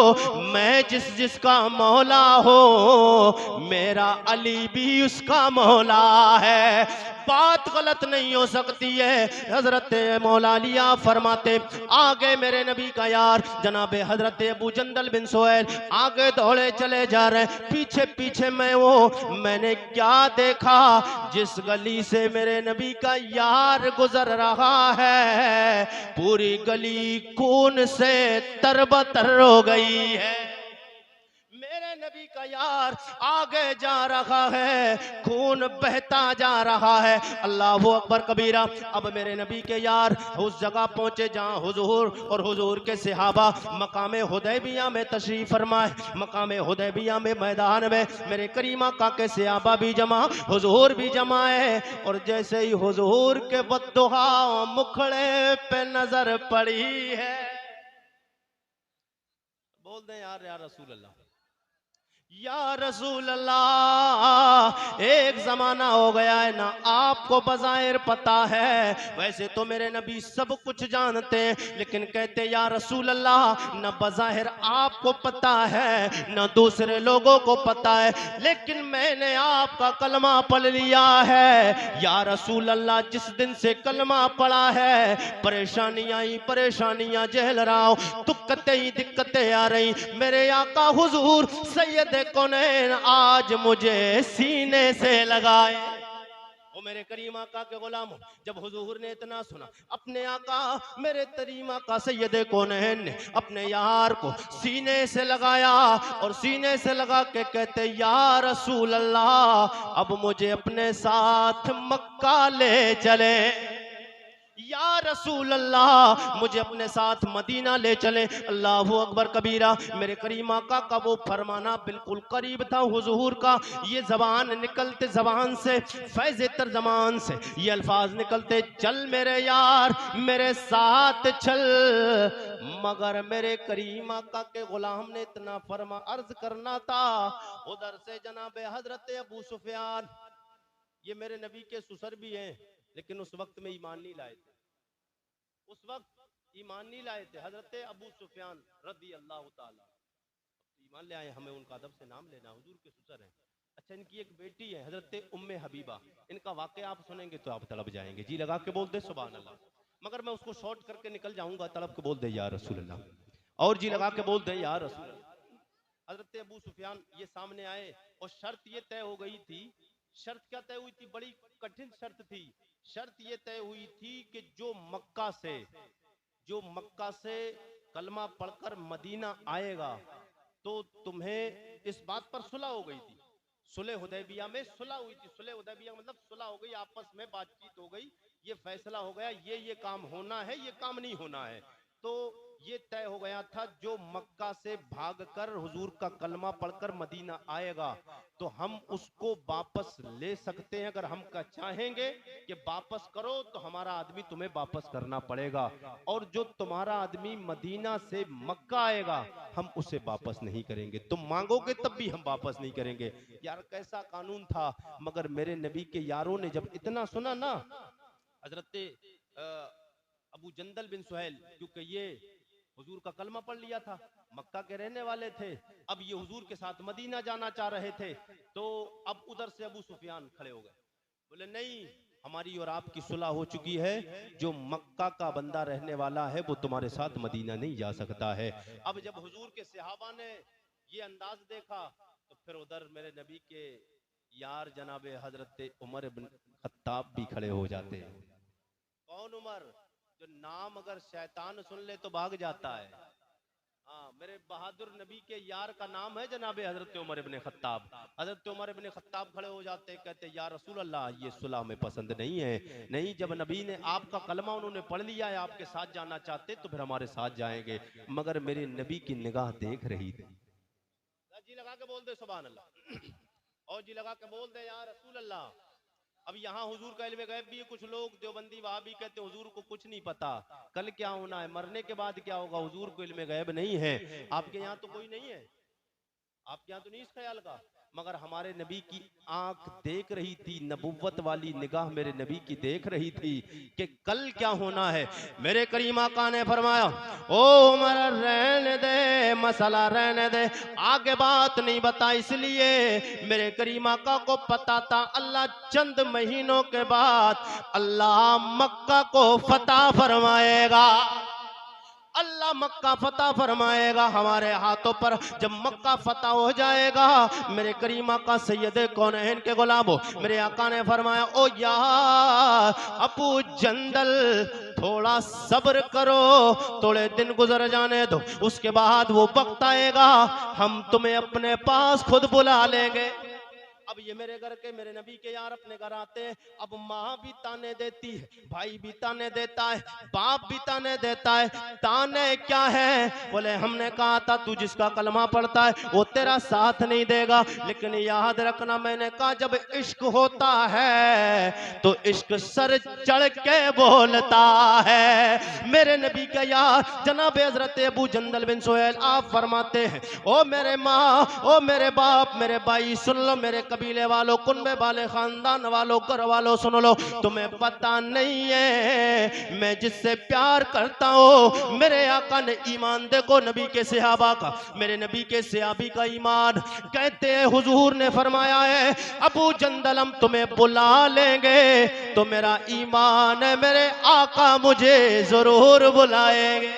मैं जिसका मौला हो, मेरा अली भी उसका मौला है। बात गलत नहीं हो सकती है। हजरत मौला अली आप फरमाते, आगे मेरे नबी का यार जनाब हजरत अबू जंदल बिन सुहैल आगे दौड़े चले जा रहे, पीछे पीछे मैंने क्या देखा, जिस गली से मेरे नबी का यार गुजर रहा है, पूरी गली खून से तरबतर हो गई है। मेरे नबी का यार आगे जा रहा है, खून बहता जा रहा है। अल्लाह अकबर कबीरा। अब मेरे नबी के यार उस जगह पहुंचे जहां हुजूर और हुजूर के सहाबा मकाम हुदैबिया में तशरीफ फरमाए। मकाम हुदैबिया में मैदान में मेरे करीम आका के सहाबा भी जमा, हुजूर भी जमा है। और जैसे ही हुजूर के बद्दुआ मुखड़े पे नजर पड़ी है, बोल दे यार या रसूल अल्लाह, या रसूल अल्लाह। एक जमाना हो गया है ना, आपको बज़ाहिर पता है, वैसे तो मेरे नबी सब कुछ जानते हैं, लेकिन कहते या रसूल अल्लाह, न बज़ाहिर आपको पता है, न दूसरे लोगों को पता है, लेकिन मैंने आपका कलमा पढ़ लिया है या रसूल अल्लाह। जिस दिन से कलमा पढ़ा है, परेशानियां ही परेशानियां झेल रहा हूं, दिक्कतें ही दिक्कतें आ रही। मेरे आका हुजूर सैयद कौनैन आज मुझे सीने से लगाए। ओ मेरे करीम आका के गुलामों, जब हुजूर ने इतना सुना, अपने आका मेरे करीम आका सैयद कौनैन ने अपने यार को सीने से लगाया और सीने से लगा के कहते या रसूल अल्लाह, अब मुझे अपने साथ मक्का ले चले। या रसूल अल्लाह मुझे अपने साथ मदीना ले चले। अल्लाह अकबर कबीरा। मेरे करीम आका का वो फरमाना बिल्कुल करीब था हुजूर का। ये जबान निकलते, जबान से फैज़ तर्जमान से ये अल्फाज निकलते, चल मेरे यार मेरे साथ चल। मगर मेरे करीम आका के गुलाम ने इतना फरमा अर्ज करना था। उधर से जनाब हजरत अबू सुफियान, ये मेरे नबी के ससुर भी हैं, लेकिन उस वक्त में ईमान नहीं लाए थे। उस वक्त ईमान नहीं लाए थे। हजरत अबू सुफियान रदी अल्लाह ताला ईमान ले आए। हमें उनका अदब से नाम लेना, हुजूर के ससुर हैं। अच्छा, इनकी एक बेटी है हजरत उम्मे हबीबा। इनका वाकया आप सुनेंगे तो आप तड़प जाएंगे। जी लगा के बोल दे सुभान अल्लाह। मगर मैं उसको शॉर्ट करके निकल जाऊंगा। तड़प के बोल दे या रसूल अल्लाह, और जी लगा के बोल दे या रसूल अल्लाह। हजरत अबू सुफियान ये सामने आए और शर्त ये तय हो गई थी। शर्त क्या तय हुई थी? बड़ी कठिन शर्त थी। शर्त ये तय हुई थी कि जो मक्का से कलमा पढ़कर मदीना आएगा तो तुम्हें, इस बात पर सुलह हो गई थी। सुलह हुदैबिया में सुलह हुई थी। सुलह हुदैबिया मतलब सुलह हो गई, आपस में बातचीत हो गई, ये फैसला हो गया ये काम होना है, ये काम नहीं होना है। तो ये तय हो गया था जो मक्का से भागकर हुजूर का कलमा पढ़कर मदीना आएगा तो हम उसको वापस ले सकते हैं। अगर हम का चाहेंगे कि वापस करो तो हमारा आदमी तुम्हें वापस करना पड़ेगा, और जो तुम्हारा आदमी मदीना से मक्का आएगा हम उसे वापस नहीं करेंगे। तुम मांगोगे तब भी हम वापस नहीं करेंगे। यार कैसा कानून था। मगर मेरे नबी के यारों ने जब इतना सुना ना, हजरत अबू जंदल बिन सुहैल, क्योंकि ये हुजूर का कलमा पढ़ लिया था, मक्का के रहने वाले थे, अब ये हुजूर के साथ मदीना जाना चाह रहे थे, तो अब उधर से अबू सुफियान खड़े हो गए। बोले नहीं, हमारी और आपकी सुलह हो चुकी है, जो मक्का का बंदा रहने वाला है वो तुम्हारे साथ मदीना नहीं जा सकता है। अब जब हुजूर के सहाबा ने ये अंदाज देखा तो फिर उधर मेरे नबी के यार जनाब हजरत उमर इब्न खत्ताब भी खड़े हो जाते हैं। कौन उमर? जो नाम अगर शैतान सुन ले तो भाग जाता है। हाँ, मेरे बहादुर नबी के यार का नाम है जनाब हजरत उमर इब्न खत्ताब। हजरत उमर इब्न खत्ताब खड़े हो जाते हैं, कहते या रसूल अल्लाह ये सुलह में पसंद नहीं है। नहीं, जब नबी ने आपका कलमा उन्होंने पढ़ लिया है, आपके साथ जाना चाहते तो फिर हमारे साथ जाएंगे। मगर मेरे नबी की निगाह देख रही थी। जी लगा के बोल दे सुभान अल्लाह, और जी लगा के बोल दे या रसूल अल्लाह। अब यहाँ हुजूर का इल्म गैब भी है। कुछ लोग देवबंदी वहाबी कहते हैं हुजूर को कुछ नहीं पता, कल क्या होना है, मरने के बाद क्या होगा, हुजूर को इल्म गैब नहीं है। आपके यहाँ तो कोई नहीं है, आपके यहाँ तो नहीं इस ख्याल का। मगर हमारे नबी की आंख देख रही थी, नबुव्वत वाली निगाह मेरे नबी की देख रही थी कि कल क्या होना है। मेरे करीम आका ने फरमाया ओ उमर रहने दे, मसला रहने दे, आगे बात नहीं बता। इसलिए मेरे करीम आका को पता था अल्लाह चंद महीनों के बाद अल्लाह मक्का को फतह फरमाएगा। अल्लाह मक्का फतह फरमाएगा हमारे हाथों पर। जब मक्का फतह हो जाएगा, मेरे करीम आका सैयदे कौनैन के गुलामो, मेरे आका ने फरमाया ओ यार अबू जंदल थोड़ा सब्र करो, थोड़े दिन गुजर जाने दो, उसके बाद वो वक्त आएगा हम तुम्हें अपने पास खुद बुला लेंगे। अब ये मेरे घर के मेरे नबी के यार अपने घर आते हैं। अब माँ भी ताने देती है, भाई भी ताने देता है, बाप भी ताने देता है। ताने क्या है? बोले हमने कहा था तू जिसका कलमा पढ़ता है वो तेरा साथ नहीं देगा, लेकिन याद रखना मैंने कहा जब इश्क होता है तो इश्क सर चढ़ के बोलता है। मेरे नबी का यार जनाब हजरत अबू जंदल बिन सुहैल आप फरमाते हैं ओ मेरे माँ, ओ मेरे बाप, मेरे भाई सुन लो, मेरे कबीले वालों, कुनबे वाले, खानदान वालों, घर वालों सुन लो, तुम्हें पता नहीं है मैं जिससे प्यार करता हूँ। मेरे आका ने ईमान देखो नबी के सहाबा का, मेरे नबी के सहाबी का ईमान। कहते हैं हुजूर ने फरमाया है अबू जंदल हम तुम्हें बुला लेंगे तो मेरा ईमान है मेरे आका मुझे जरूर बुलाएंगे।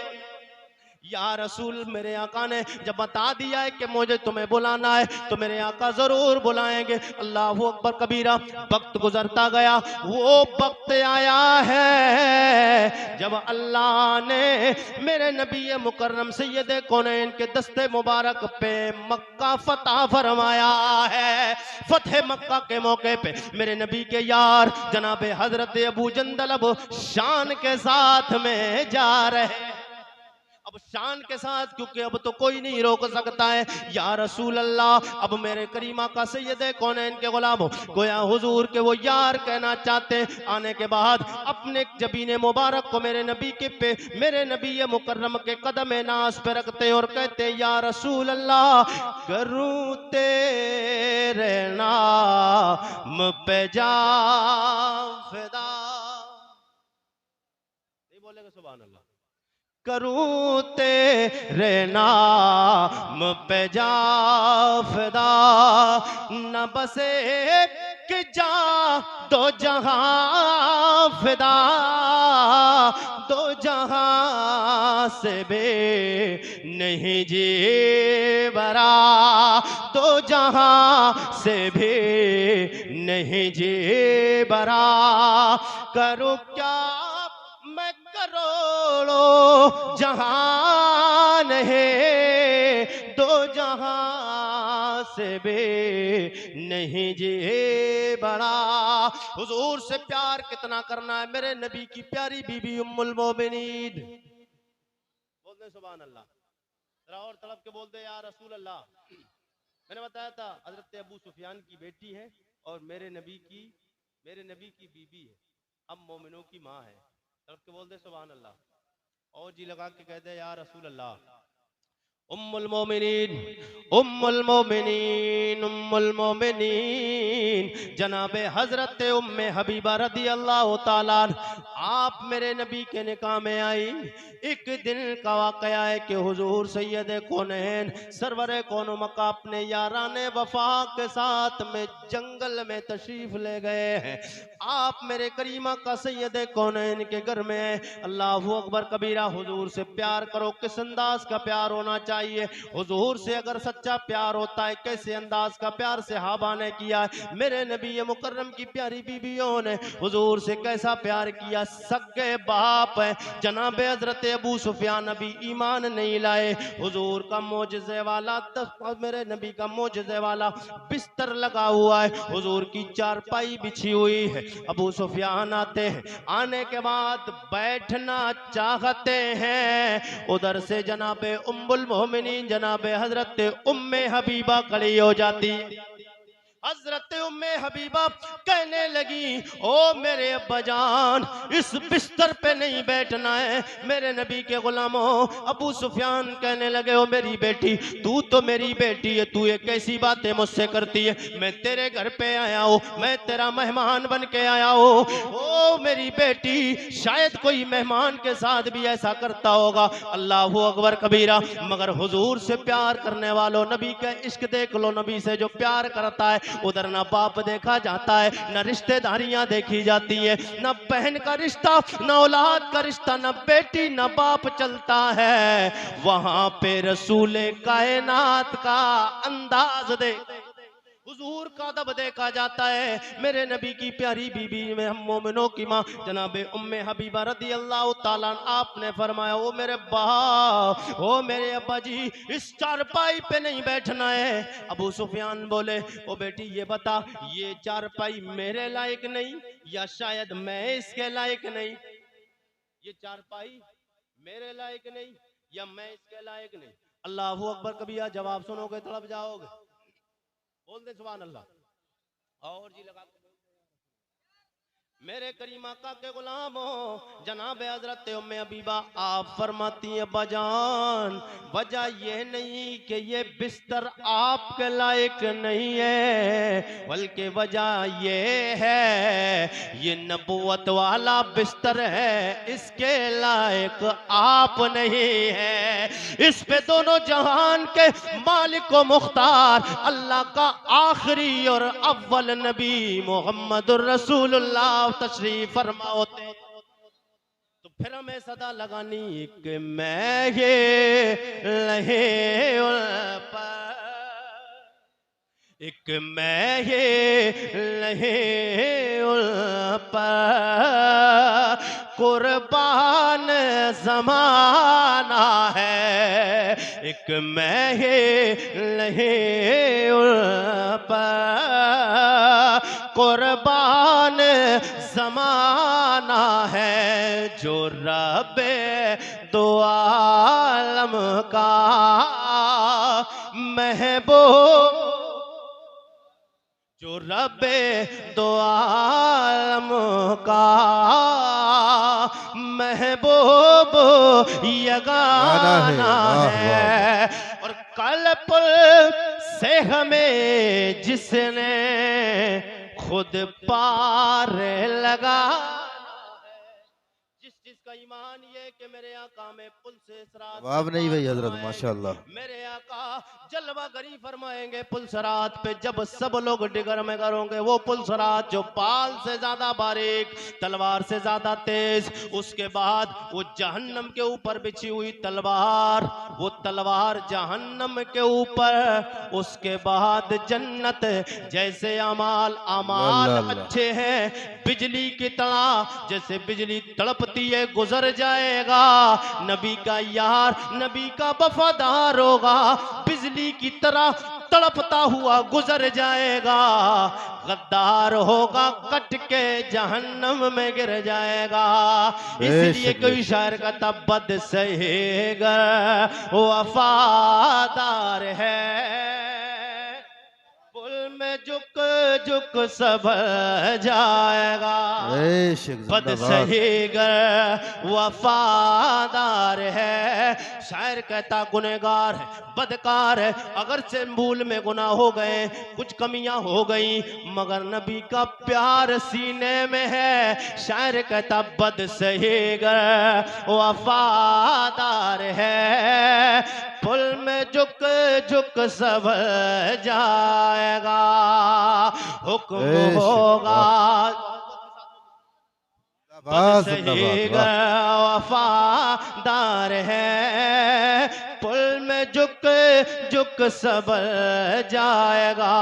या रसूल, मेरे आका ने जब बता दिया है कि मुझे तुम्हें बुलाना है तो मेरे आका जरूर बुलाएंगे। अल्लाह अकबर कबीरा। वक्त गुजरता गया, वो वक्त आया है जब अल्लाह ने मेरे नबी मुकर्रम सैयद कौनैन के दस्ते मुबारक पे मक्का फतह फरमाया है। फतेह मक्का के मौके पे मेरे नबी के यार जनाब हजरत अबू जंदल अब शान के साथ में जा रहे हैं। अब शान के साथ, क्योंकि अब तो कोई नहीं रोक सकता है। या रसूल अल्लाह, अब मेरे करीमा का सैयद कौनैन के गुलाम हो गोया हुजूर के वो यार कहना चाहते हैं। आने के बाद अपने जबीने मुबारक को मेरे नबी के पे, मेरे नबी मुकर्रम के कदम नास पे रखते और कहते या रसूल अल्लाह, करूं तेरे नाम पे जा फिदा। नहीं बोलेगा सुभान अल्लाह। करूं तेरे नाम पे जा फिदा, न बसे कि जा दो जहां फिदा, दो जहां से बे नहीं जी बरा, दो जहां से भी नहीं जी बरा। करूं क्या मैं करोड़ों जहान है, दो जहां से बे नहीं जे बड़ा। हुजूर से प्यार कितना करना है, मेरे नबी की प्यारी बीबी उम्मुल मोमिनीन। बोल दे सुभान अल्लाह, जरा और तड़प के बोल दे या रसूल अल्लाह। मैंने बताया था हजरत अबू सुफियान की बेटी है और मेरे नबी की बीबी है, हम मोमिनों की माँ है। तड़प के बोल दे सुभान अल्लाह। और जी लगा के कह दे या रसूल अल्लाह। उम्मुल मोमिनीन, उम्मुल मोमिनीन, उम्मुल मोमिनीन जनाबे हजरत उम्मे हबीबा रदी अल्लाह ताला, आप मेरे नबी के निकाह में आई। एक दिन का वाकया है कि हुजूर सैयद कौनैन सरवरे कौनो मका अपने याराने वफा के साथ में जंगल में तशरीफ ले गए हैं। आप मेरे करीमा का सैयद कौनैन के घर में। अल्लाह अकबर कबीरा। हुजूर से प्यार करो, किस अंदाज का प्यार होना चाहिए। हुजूर से अगर सच्चा प्यार होता है, कैसे अंदाज का प्यार सहाबा ने किया है। मेरे नबी मुकर्रम की प्यारी बीबियों ने हुजूर से कैसा प्यार किया। सगे बाप है जनाब हजरत अबू सुफियान अभी ईमान नहीं लाए। हुजूर का मोजज़े वाला मेरे नबी का मोजज़े वाला बिस्तर लगा हुआ है, हुजूर की चारपाई बिछी हुई है। अबू सुफियान आते हैं, आने के बाद बैठना चाहते हैं। उधर से जनाबे उम्मुल मोमिनीन जनाबे हजरत उम्मे हबीबा खड़ी हो जाती है। हजरत उम्मे हबीबा कहने लगी, ओ मेरे अब्बा जान, इस बिस्तर पे नहीं बैठना है। मेरे नबी के गुलामों, अबू सुफियान कहने लगे, ओ मेरी बेटी, तू तो मेरी बेटी है, तू ये कैसी बातें मुझसे करती है। मैं तेरे घर पे आया हूँ, मैं तेरा मेहमान बन के आया हूँ। ओ मेरी बेटी, शायद कोई मेहमान के साथ भी ऐसा करता होगा। अल्लाह अकबर कबीरा। मगर हुजूर से प्यार करने वालों, नबी का इश्क देख लो। नबी से जो प्यार करता है उधर ना बाप देखा जाता है, ना रिश्तेदारियां देखी जाती है, ना बहन का रिश्ता, ना औलाद का रिश्ता, ना बेटी ना बाप चलता है। वहां पे रसूले कायनात का अंदाज दे, हुजूर का अदब देखा जाता है। मेरे नबी की प्यारी बीबी में हम मोमिनों की माँ जनाबे उम्मे हबीबा रदी अल्लाह ताला, आपने फरमाया, ओ मेरे बाप, ओ मेरे अब्बा जी, इस चारपाई पे नहीं बैठना है। अबू सुफियान बोले, ओ बेटी ये बता, ये चारपाई मेरे लायक नहीं या शायद मैं इसके लायक नहीं? ये चारपाई मेरे लायक नहीं या मैं इसके लायक नहीं? अल्लाह अकबर। कभी जवाब सुनोगे तड़प जाओगे। बोल दे सुभान अल्लाह। और जी लगा मेरे करीमा का के गुलामों जनाब हजरत उम्मे हबीबा, आप फरमाती है, बजान वजह ये नहीं कि ये बिस्तर आपके लायक नहीं है, बल्कि वजह ये है ये नबुवत वाला बिस्तर है, इसके लायक आप नहीं है। इस पे दोनों जहान के मालिक व मुख्तार अल्लाह का आखिरी और अव्वल नबी मोहम्मदुर रसूलुल्लाह तशरीफ फरमा होते। तो फिर हमें सदा लगानी कि मैं ये लहे उल पर, एक मैं ये लहे उल पर कुर्बान ज़माना है, एक मैं ये लहे उल पर कुर्बान ज़माना है, जो रब्बे दो आलम का महबूब, जो रब्बे दो आलम का महबूब यगाना है। और कल पुल से हमें जिसने खुद पार लगा, जिस जिसका ईमान ये कि मेरे आका में पुल से सरात जवाब नहीं भाई हजरत, माशाअल्लाह। मेरे आका जलवा गरी फरमाएंगे पुल सरात पे, जब सब लोग डिगर में करोगे वो पुल सरात जो पाल से ज्यादा बारीक, तलवार से ज्यादा तेज, उसके बाद वो जहन्नम के ऊपर बिछी हुई तलवार, वो तलवार जहन्नम के ऊपर, उसके बाद जन्नत, जैसे अमाल अच्छे हैं बिजली की तरह, जैसे बिजली तड़पती है गुजर जाएगा, नबी का यार नबी का वफादार होगा, बिजली की तरह तड़पता हुआ गुजर जाएगा, गद्दार होगा कट के जहन्नम में गिर जाएगा। इसलिए कोई शायर का तब्बद सहेगा वफादार है, पुल में झुक झुक सब जाएगा, बद सहीगर वफादार है। शायर कहता गुनहगार है, बदकार है, अगर से मूल में गुनाह हो गए, कुछ कमियां हो गई, मगर नबी का प्यार सीने में है। शायर कहता बद सहीगर वफादार है, पुल में झुक झुक सब जाएगा, हुक्म होगा वफादार है, पुल में झुक झुक सब जाएगा,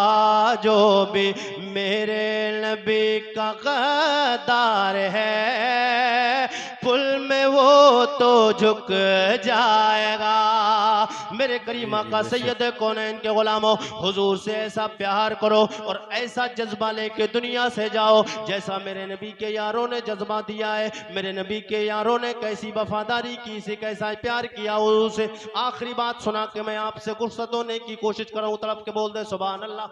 जो भी मेरे नबी का गद्दार है, पुल में वो तो झुक जाएगा। मेरे करीमा का सैयद कौनैन के गुलामों, हुजूर से ऐसा प्यार करो और ऐसा जज्बा लेके दुनिया से जाओ जैसा मेरे नबी के यारों ने जज्बा दिया है। मेरे नबी के यारों ने कैसी वफादारी की, से कैसा प्यार किया, उसे आखिरी बात सुना के मैं आपसे गुस्सा होने की कोशिश कर रहा हूँ। तड़प के बोल दे सुभान अल्लाह।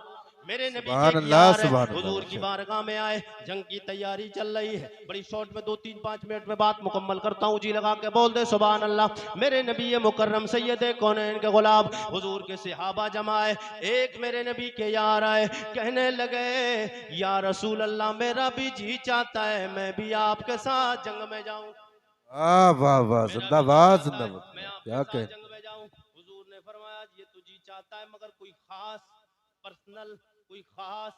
मेरे नबी के यार हुजूर की बारगाह में आए, जंग की तैयारी चल रही है, बड़ी शॉर्ट में 2-3-5 मिनट में बात मुकम्मल करता हूँ, जी लगा के बोल दे सुभान अल्लाह। मेरे नबी मुकर्रम सैयद कौनैन के गुलाम हुजूर के सहाबा जमाए, एक मेरे नबी के यार आए, कहने लगे या रसूल अल्लाह मेरा भी जी चाहता है मैं भी आपके साथ जंग में जाऊं। वाह वाह, जिंदाबाद जिंदाबाद, क्या कह जंग में जाऊं। हुजूर ने फरमाया ये तो जी चाहता है, मगर कोई खास पर्सनल कोई खास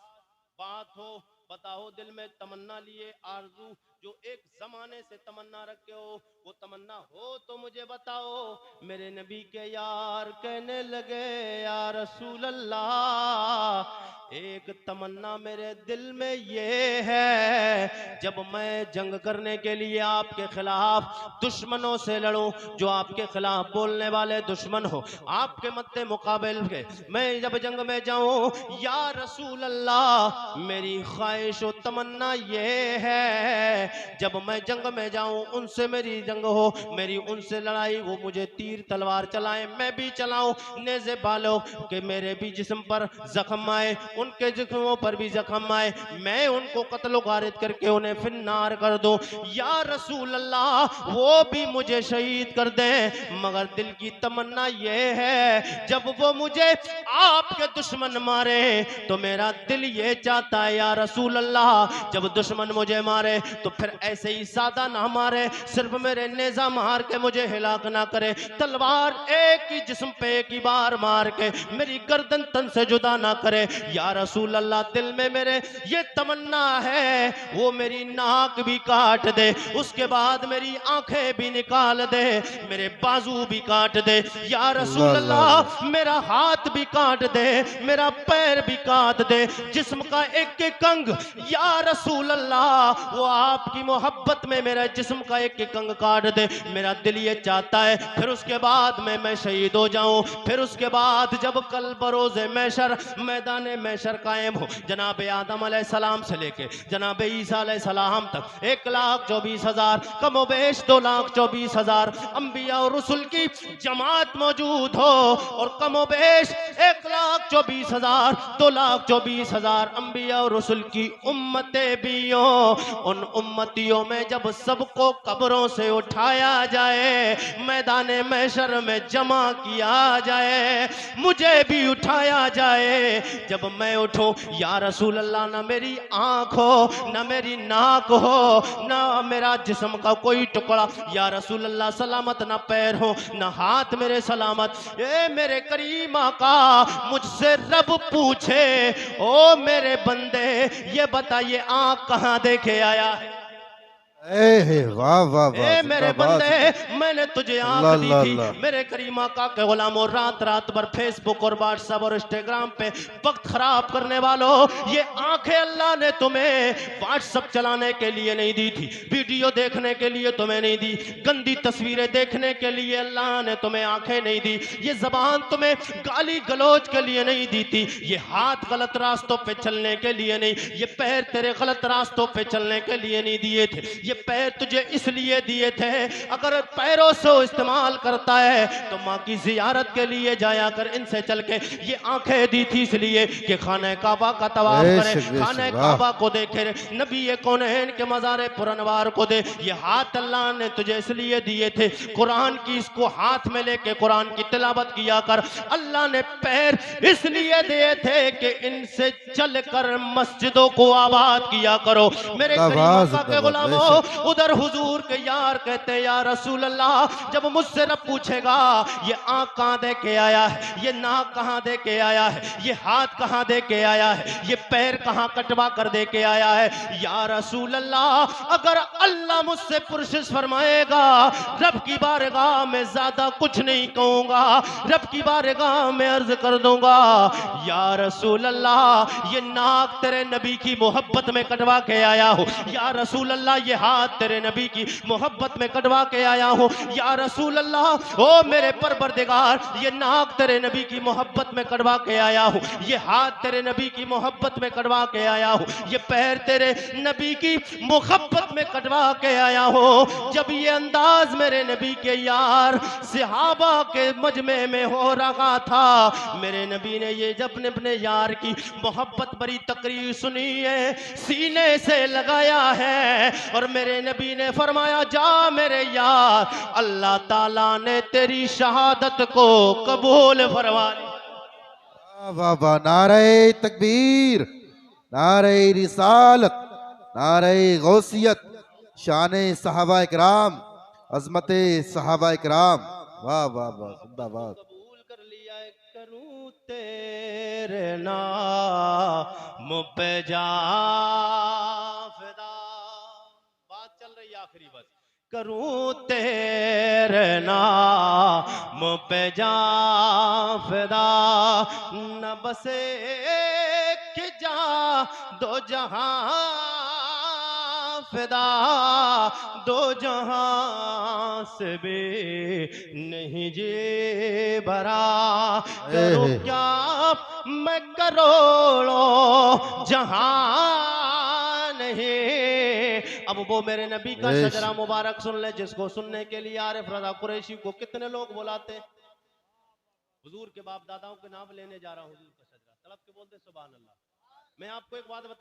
बात हो, बताओ दिल में तमन्ना लिए आरज़ू जो एक जमाने से तमन्ना रखे हो, वो तमन्ना हो तो मुझे बताओ। मेरे नबी के यार कहने लगे या रसूल अल्लाह एक तमन्ना मेरे दिल में ये है, जब मैं जंग करने के लिए आपके खिलाफ दुश्मनों से लड़ूं, जो आपके खिलाफ बोलने वाले दुश्मन हो, आपके मद्दे मुकाबिल के मैं जब जंग में जाऊं, या रसूल अल्लाह मेरी ख्वाहिश और तमन्ना ये है जब मैं जंग में जाऊं उनसे मेरी जंग हो, मेरी उनसे लड़ाई, वो मुझे तीर तलवार चलाएं मैं भी चलाऊं, नेज़े बालो कि मेरे भी जिस्म पर जख्म आए, उनके जिस्मों पर भी जख्म आए, मैं उनको कत्ल गारिद करके उन्हें फिन्नार कर दूं। या रसूल अल्लाह वो भी मुझे शहीद कर दें, मगर दिल की तमन्ना ये है जब वो मुझे आपके दुश्मन मारे तो मेरा दिल ये चाहता है या रसूल अल्लाह जब दुश्मन मुझे मारे तो फिर ऐसे ही सादा ना मारे, सिर्फ मेरे नेजा मार के मुझे हिलाक ना करे, तलवार एक ही जिस्म पे एक ही बार मार के मेरी गर्दन तन से जुदा ना करे। या रसूल अल्लाह, दिल में मेरे ये तमन्ना है वो मेरी नाक भी काट दे, उसके बाद मेरी आंखें भी निकाल दे, मेरे बाजू भी काट दे। या रसूल अल्लाह, मेरा हाथ भी काट दे, मेरा पैर भी काट दे, जिस्म का एक एक अंग। या रसूल अल्लाह, वो आपकी मोहब्बत में मेरा जिस्म का एक एक अंग काट दे। मेरा दिल ये चाहता है फिर उसके बाद मैं शहीद हो जाऊं। फिर उसके बाद जब कल बरोज़े मैशर, मैदान मैशर कायम हो, जनाब आदम अलैहिस्सलाम से लेके जनाब ईसा अलैहिस्सलाम तक 1,24,000 कमोबेश 2,24,000 अंबिया और रसूल की जमात मौजूद हो, और कमोबेश 1,24,000 2,24,000 अंबिया और रसूल की उम्मतें भी हो। उन उम्मतियों में जब सबको कब्रों से उठाया जाए, मैदान मैशर में जमा किया जाए, मुझे भी उठाया जाए, जब मैं उठूं, या रसूल अल्लाह, ना मेरी आंख हो, ना मेरी नाक हो, ना मेरा जिस्म का कोई टुकड़ा या रसूल अल्लाह सलामत, ना पैर हो ना हाथ मेरे सलामत। ए मेरे करीम आका, मुझसे रब पूछे, ओ मेरे बंदे ये बताइए आंख कहां देखे आया है? वाह वाह वाह, ए मेरे जिंदाबाद, बंदे, मैंने तुझे आंख अल्लाह दी अल्लाह थी। अल्लाह। मेरे करीम आका के गुलामों, रात रात भर फेसबुक और व्हाट्सएप और इंस्टाग्राम पे वक्त खराब करने वालों, ये आंखें अल्लाह ने तुम्हें व्हाट्सएप चलाने के लिए नहीं दी थी, वीडियो देखने के लिए तुम्हें नहीं दी, गंदी तस्वीरें देखने के लिए अल्लाह ने तुम्हें आंखें नहीं दी, ये जबान तुम्हें गाली गलौज के लिए नहीं दी थी, ये हाथ गलत रास्तों पे चलने के लिए नहीं, ये पैर तेरे गलत रास्तों पे चलने के लिए नहीं दिए थे, ये पैर तुझे इसलिए दिए थे, अगर पैरों से इस्तेमाल करता है तो माँ की जियारत के लिए जाया कर, इनसे चल के। ये आंखें दी थी इसलिए कि खाने काबा का तवाफ करे, खाने काबा को देखे, नबी कौनैन के मज़ारे पुरनवार को दे। ये हाथ अल्लाह ने तुझे इसलिए दिए थे, कुरान की इसको हाथ में लेके कुरान की तिलावत किया कर। अल्लाह ने पैर इसलिए दिए थे कि इनसे चलकर मस्जिदों को आबाद किया करो। मेरे करीम के गुलामों, उधर हुजूर के यार कहते हैं, या रसूल अल्लाह, जब मुझसे रब पूछेगा ये आंख कहां दे के आया है, ये नाक कहां दे के आया है, ये हाथ कहां दे के आया है, ये पैर कहां कटवा कर दे के आया है, या रसूल अल्लाह, अगर अल्लाह मुझसे पुरसिश फरमाएगा, रब की बारगाह में ज्यादा कुछ नहीं कहूंगा, रब की बारगाह में अर्ज कर दूंगा, या रसूल अल्लाह, ये नाक तेरे नबी की मोहब्बत में कटवा के आया हो, या रसूल अल्लाह, ये हाथ तेरे नबी की मोहब्बत में कटवा के आया हूं, या रसूल अल्लाह, ओ मेरे परवरदिगार, ये नाक तेरे नबी की मोहब्बत में कटवा के आया हूं, ये हाथ तेरे नबी की मोहब्बत में कटवा के आया हूं, ये पैर तेरे नबी की मोहब्बत में कटवा के आया हूं। जब ये अंदाज मेरे नबी के यार सहाबा के मजमे में हो रहा था, मेरे नबी ने ये जब अपने यार की मोहब्बत भरी तकरीर सुनी है, सीने से लगाया है, और मेरे नबी ने फरमाया, जा मेरे यार, अल्लाह ताला ने तेरी शहादत को कबूल फरमा लिया। वाह वाह, नारे तकबीर, नारे रिसालत, नारे गौसियत, शान सहाबा इकराम, अजमत सहाबा इकराम, वाह वाह वाह, जिंदाबाद। कबूल कर लिया, करूं तेरे नाम पे जा फिदा, बात चल रही है आखिरी बस, करूं तेरे नाम पे जा फिदा, न बसे कि जा दो जहां फिदा, दो जहां से भी नहीं जी भरा, करो क्या मैं करोड़ों जहां नहीं। अब वो मेरे नबी का शजरा मुबारक सुन ले, जिसको सुनने के लिए आरिफ रजा कुरैशी को कितने लोग बुलाते हैं। हुजूर के बाप दादाओं के नाम लेने जा रहा हूँ, हुजूर का शजरा तड़प के बोलते सुभान अल्लाह। मैं आपको एक बात बताऊं,